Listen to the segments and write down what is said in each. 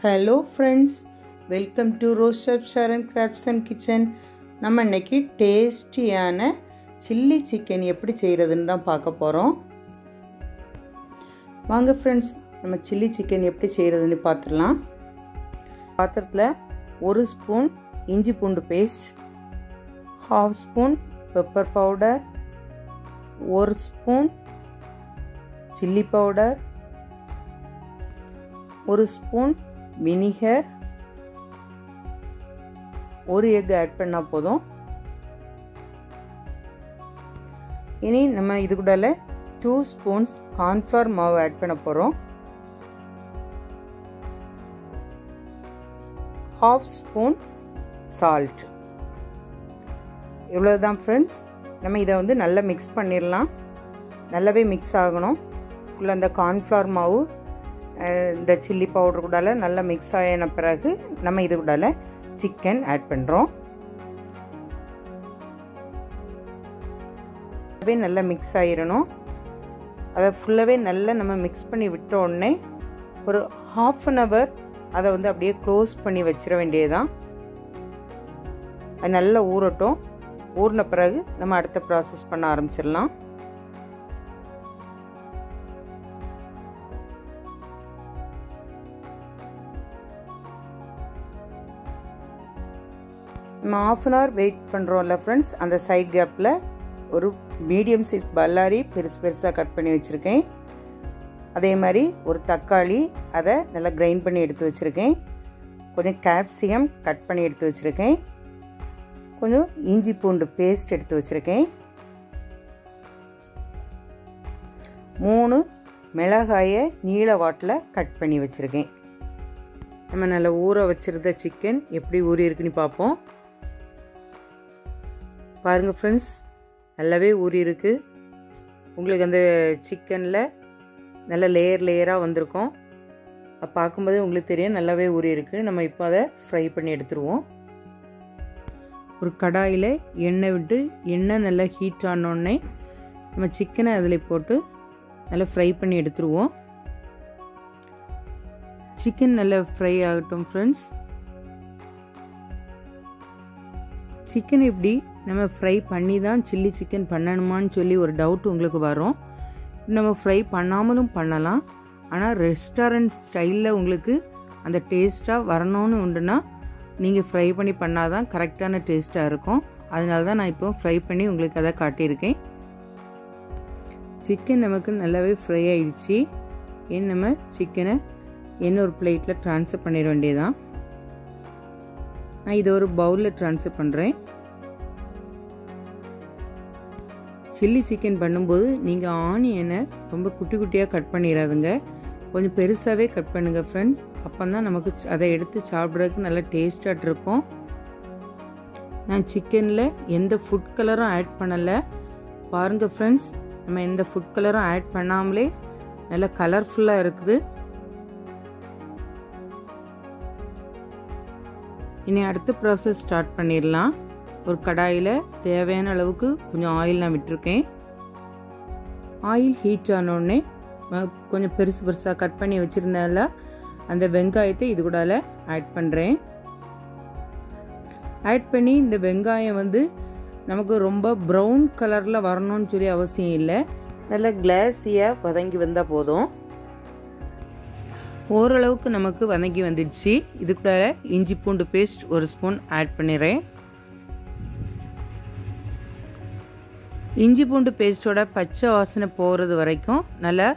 Hello friends, welcome to rose chef Sharon crafts and kitchen. நம்ம இன்னைக்கு டேஸ்டியான சில்லி சிக்கன் எப்படி செய்கிறதுன்னு தான் பார்க்க போகிறோம். வாங்க ஃப்ரெண்ட்ஸ், நம்ம சில்லி சிக்கன் எப்படி செய்கிறதுன்னு பார்த்துடலாம். பாத்திரத்தில் 1 ஸ்பூன் இஞ்சி பூண்டு paste, 1/2 spoon pepper powder, 1 spoon chilli powder, 1 spoon vinegar, 1 egg add பண்ணால் போதும். இனி நம்ம இது கூட 2 ஸ்பூன்ஸ் கார்ன்ஃப்ளவர் மாவு ஆட் பண்ண போகிறோம். 1/2 ஸ்பூன் சால்ட். இவ்வளோதான் ஃப்ரெண்ட்ஸ். நம்ம இதை நல்லா மிக்ஸ் பண்ணிடலாம். நல்லாவே மிக்ஸ் ஆகணும். ஃபுல்லாக அந்த கார்ன்ஃப்ளவர் மாவு இந்த சில்லி பவுடர் கூட நல்லா மிக்ஸ் ஆகின பிறகு நம்ம இது கூட சிக்கன் ஆட் பண்ணுறோம். நல்லா மிக்ஸ் ஆகிடணும். அதை ஃபுல்லாகவே நல்லா நம்ம மிக்ஸ் பண்ணி விட்ட உடனே ஒரு 1/2 அன் ஹவர் அதை அப்படியே க்ளோஸ் பண்ணி வச்சிட வேண்டியதுதான். அது நல்லா ஊறட்டும். ஊறின பிறகு நம்ம அடுத்த ப்ராசஸ் பண்ண ஆரம்பிச்சிடலாம். நம்ம 1/2 அன் ஹவர் வெயிட் பண்ணுறோம்ல ஃப்ரெண்ட்ஸ். அந்த சைட் கேப்பில் ஒரு மீடியம் சைஸ் பல்லாரி பெருசாக கட் பண்ணி வச்சுருக்கேன். அதே மாதிரி ஒரு தக்காளி, அதை நல்லா கிரைண்ட் பண்ணி எடுத்து வச்சுருக்கேன். கொஞ்சம் கேப்சிகம் கட் பண்ணி எடுத்து வச்சுருக்கேன். கொஞ்சம் இஞ்சி பூண்டு பேஸ்ட் எடுத்து வச்சுருக்கேன். 3 மிளகாயை நீல வாட்டில் கட் பண்ணி வச்சுருக்கேன். நம்ம நல்லா ஊற வச்சுருந்த சிக்கன் எப்படி ஊறி இருக்குன்னு பார்ப்போம். பாருங்கள் ஃப்ரெண்ட்ஸ், நல்லாவே ஊறி இருக்கு. உங்களுக்கு அந்த சிக்கனில் நல்ல லேயராக வந்திருக்கும். அது பார்க்கும்போதே உங்களுக்கு தெரியும் நல்லாவே ஊறி இருக்கு. நம்ம இப்போ அதை ஃப்ரை பண்ணி எடுத்துருவோம். ஒரு கடாயில் எண்ணெய் விட்டு எண்ணெய் நல்லா ஹீட் ஆனோடனே நம்ம சிக்கனை அதில் போட்டு நல்லா ஃப்ரை பண்ணி எடுத்துருவோம். சிக்கன் நல்லா ஃப்ரை ஆகட்டும் ஃப்ரெண்ட்ஸ். சிக்கன் இப்படி நம்ம ஃப்ரை பண்ணி தான் சில்லி சிக்கன் பண்ணணுமான்னு சொல்லி ஒரு டவுட் உங்களுக்கு வரும். நம்ம ஃப்ரை பண்ணாமலும் பண்ணலாம். ஆனால் ரெஸ்டாரண்ட் ஸ்டைலில் உங்களுக்கு அந்த டேஸ்ட்டாக வரணும்னு உண்டுன்னா நீங்கள் ஃப்ரை பண்ணி பண்ணால் தான் கரெக்டான டேஸ்ட்டாக இருக்கும். அதனால தான் நான் இப்போ ஃப்ரை பண்ணி உங்களுக்கு அதை காட்டியிருக்கேன். சிக்கன் நமக்கு நல்லாவே ஃப்ரை ஆயிடுச்சு. ஏன் நம்ம சிக்கனை இன்னொரு பிளேட்டில் ட்ரான்ஸ்ஃபர் பண்ணிட வேண்டியதான். நான் இதை ஒரு பவுலில் ட்ரான்ஸ்ஃபர் பண்ணுறேன். சில்லி சிக்கன் பண்ணும்போது நீங்கள் ஆனியனை ரொம்ப குட்டி குட்டியாக கட் பண்ணிடாதுங்க. கொஞ்சம் பெருசாகவே கட் பண்ணுங்கள் ஃப்ரெண்ட்ஸ். அப்போ தான் நமக்கு அதை எடுத்து சாப்பிட்றதுக்கு நல்லா டேஸ்டாக இருக்கும். நான் சிக்கனில் எந்த ஃபுட் கலரும் ஆட் பண்ணலை. பாருங்கள் ஃப்ரெண்ட்ஸ், நம்ம எந்த ஃபுட் கலரும் ஆட் பண்ணாமலே நல்லா கலர்ஃபுல்லாக இருக்குது. இனி அடுத்த ப்ராசஸ் ஸ்டார்ட் பண்ணிடலாம். ஒரு கடாயில் தேவையான அளவுக்கு கொஞ்சம் ஆயில் நான் விட்டுருக்கேன். ஆயில் ஹீட் ஆனோடனே கொஞ்சம் பெருசாக கட் பண்ணி வச்சுருந்தால அந்த வெங்காயத்தை இது கூட ஆட் பண்ணுறேன். ஆட் பண்ணி இந்த வெங்காயம் நமக்கு ரொம்ப ப்ரௌன் கலரில் வரணும்னு சொல்லி அவசியம் இல்லை. நல்லா கிளாஸியாக வதங்கி வந்தால் போதும். ஓரளவுக்கு நமக்கு வதங்கி வந்துடுச்சு. இது கூட இஞ்சி பூண்டு பேஸ்ட் 1 ஸ்பூன் ஆட் பண்ணிடுறேன். இஞ்சி பூண்டு பேஸ்ட்டோட பச்சை வாசனை போகிறது வரைக்கும் நல்லா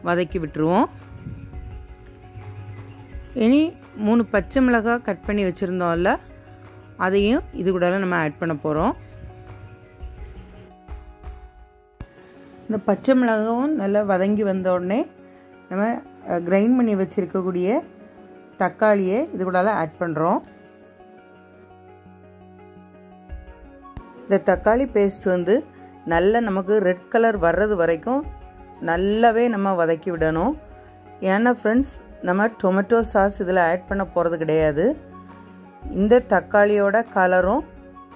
வதக்கி விட்டுருவோம். இனி 3 பச்சை மிளகாய் கட் பண்ணி வச்சுருந்தோம்ல, அதையும் இது கூட நம்ம ஆட் பண்ண போகிறோம். இந்த பச்சை மிளகாவும் நல்லா வதங்கி வந்த உடனே நம்ம கிரைண்ட் பண்ணி வச்சுருக்கக்கூடிய தக்காளியை இது கூட ஆட் பண்ணுறோம். இந்த தக்காளி பேஸ்ட் நல்லா நமக்கு ரெட் கலர் வர்றது வரைக்கும் நல்லாவே நம்ம வதக்கி விடணும். ஏன்னா ஃப்ரெண்ட்ஸ், நம்ம டொமேட்டோ சாஸ் இதில் ஆட் பண்ண போகிறது கிடையாது. இந்த தக்காளியோட கலரும்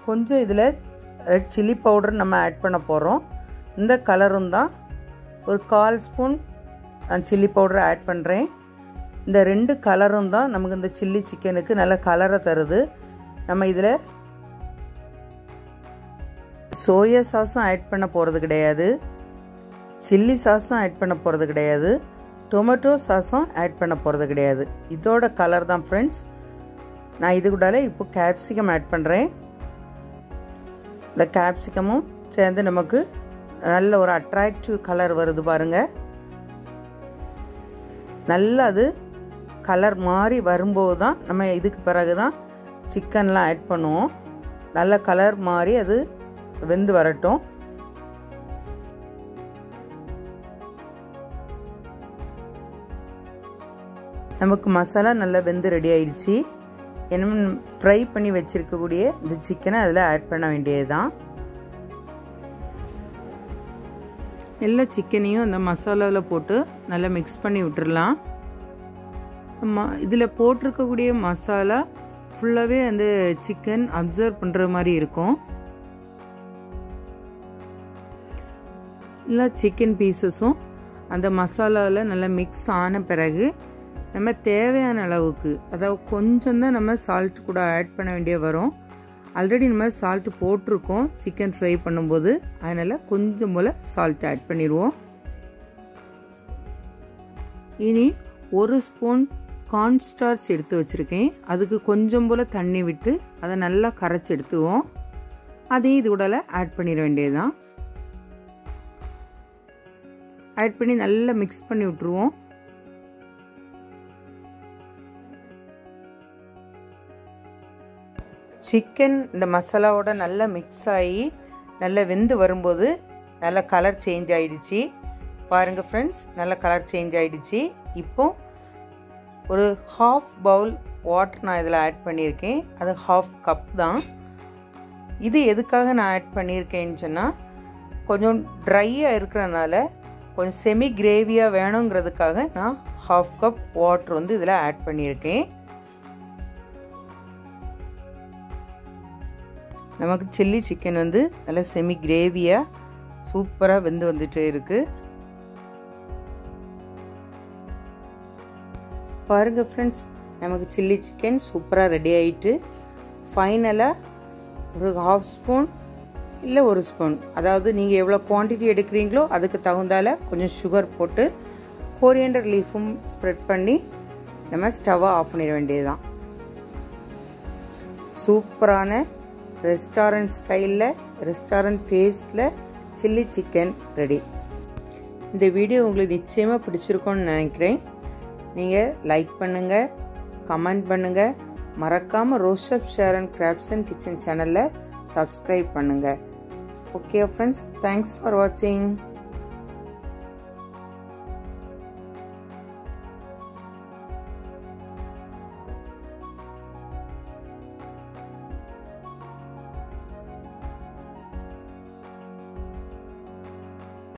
கொஞ்சம் இதில் ரெட் சில்லி பவுடர் நம்ம ஆட் பண்ண போகிறோம். இந்த கலரும் தான். ஒரு 1/4 ஸ்பூன் சில்லி பவுடர் ஆட் பண்ணுறேன். இந்த 2 கலரும் தான் நமக்கு இந்த சில்லி சிக்கனுக்கு நல்ல கலரை தருது. நம்ம இதில் சோயா சாஸும் ஆட் பண்ண போகிறது கிடையாது, சில்லி சாஸும் ஆட் பண்ண போகிறது கிடையாது, டொமேட்டோ சாஸும் ஆட் பண்ண போகிறது கிடையாது. இதோட கலர் தான் ஃப்ரெண்ட்ஸ். நான் இது கூட இப்போ கேப்சிகம் ஆட் பண்ணுறேன். இந்த கேப்சிகமும் சேர்ந்து நமக்கு நல்ல ஒரு அட்ராக்டிவ் கலர் வருது பாருங்கள். நல்லா அது கலர் மாறி வரும்போது தான் நம்ம இதுக்கு பிறகு தான் சிக்கன்லாம் ஆட் பண்ணுவோம். நல்ல கலர் மாறி அது வெந்து வரட்டும். நமக்கு மசாலா நல்லா வெந்து ரெடி ஆயிடுச்சு. என்ன ஃப்ரை பண்ணி வச்சுருக்கக்கூடிய இந்த சிக்கனை அதில் ஆட் பண்ண வேண்டியது தான். எல்லா சிக்கனையும் அந்த மசாலாவில் போட்டு நல்லா மிக்ஸ் பண்ணி விட்டுடலாம். இதில் போட்டிருக்கக்கூடிய மசாலா ஃபுல்லாகவே அந்த சிக்கன் அப்சர்வ் பண்ணுற மாதிரி இருக்கும். எல்லா சிக்கன் பீசஸும் அந்த மசாலாவில் நல்லா மிக்ஸ் ஆன பிறகு நம்ம தேவையான அளவுக்கு, அதாவது கொஞ்சம் தான் நம்ம சால்ட் கூட ஆட் பண்ண வேண்டிய வரும். ஆல்ரெடி நம்ம சால்ட் போட்டிருக்கோம் சிக்கன் ஃப்ரை பண்ணும்போது, அதனால் கொஞ்சம் போல் சால்ட் ஆட் பண்ணிடுவோம். இனி 1 ஸ்பூன் கார்ன்ஸ்டார்ச் எடுத்து வச்சுருக்கேன். அதுக்கு கொஞ்சம் போல் தண்ணி விட்டு அதை நல்லா கரைச்சி எடுத்துவோம். அதையும் இது கூட ஆட் பண்ணிட வேண்டியதுதான். ஆட் பண்ணி நல்லா மிக்ஸ் பண்ணி விட்டுருவோம். சிக்கன் இந்த மசாலாவோட நல்லா மிக்ஸ் ஆகி நல்லா வெந்து வரும்போது நல்லா கலர் சேஞ்ச் ஆகிடுச்சு. பாருங்கள் ஃப்ரெண்ட்ஸ், நல்ல கலர் சேஞ்ச் ஆகிடுச்சு. இப்போ ஒரு 1/2 பவுல் வாட்டர் நான் இதில் ஆட் பண்ணியிருக்கேன். அது 1/2 கப் தான். இது எதுக்காக நான் ஆட் பண்ணியிருக்கேன்னு சொன்னால், கொஞ்சம் ட்ரையாக இருக்கிறனால கொஞ்சம் செமி கிரேவியாக வேணுங்கிறதுக்காக நான் 1/2 கப் வாட்டர் வந்து இதில் ஆட் பண்ணியிருக்கேன். நமக்கு சில்லி சிக்கன் வந்து நல்லா செமி கிரேவியாக சூப்பராக வெந்து வந்துட்டே இருக்குது. பாருங்கள் ஃப்ரெண்ட்ஸ், நமக்கு சில்லி சிக்கன் சூப்பராக ரெடி ஆகிட்டு, ஃபைனலாக ஒரு 1/2 ஸ்பூன் இல்லை 1 ஸ்பூன், அதாவது நீங்கள் எவ்வளோ குவான்டிட்டி எடுக்கிறீங்களோ அதுக்கு தகுந்தால கொஞ்சம் சுகர் போட்டு கோரியண்டர் லீஃபும் ஸ்ப்ரெட் பண்ணி நம்ம ஸ்டவ்வை ஆஃப் பண்ணிட வேண்டியதுதான். சூப்பரான ரெஸ்டாரண்ட் ஸ்டைலில், ரெஸ்டாரண்ட் டேஸ்ட்டில் சில்லி சிக்கன் ரெடி. இந்த வீடியோ உங்களுக்கு நிச்சயமாக பிடிச்சிருக்கோன்னு நினைக்கிறேன். நீங்கள் லைக் பண்ணுங்கள், கமெண்ட் பண்ணுங்கள், மறக்காமல் ரோஷப் ஷேரன் கிராஃப்ட்ஸ் அண்ட் கிச்சன் சேனலில் சப்ஸ்கிரைப் பண்ணுங்கள். ஓகே ஃப்ரெண்ட்ஸ், தேங்க்ஸ் ஃபார் வாட்சிங்.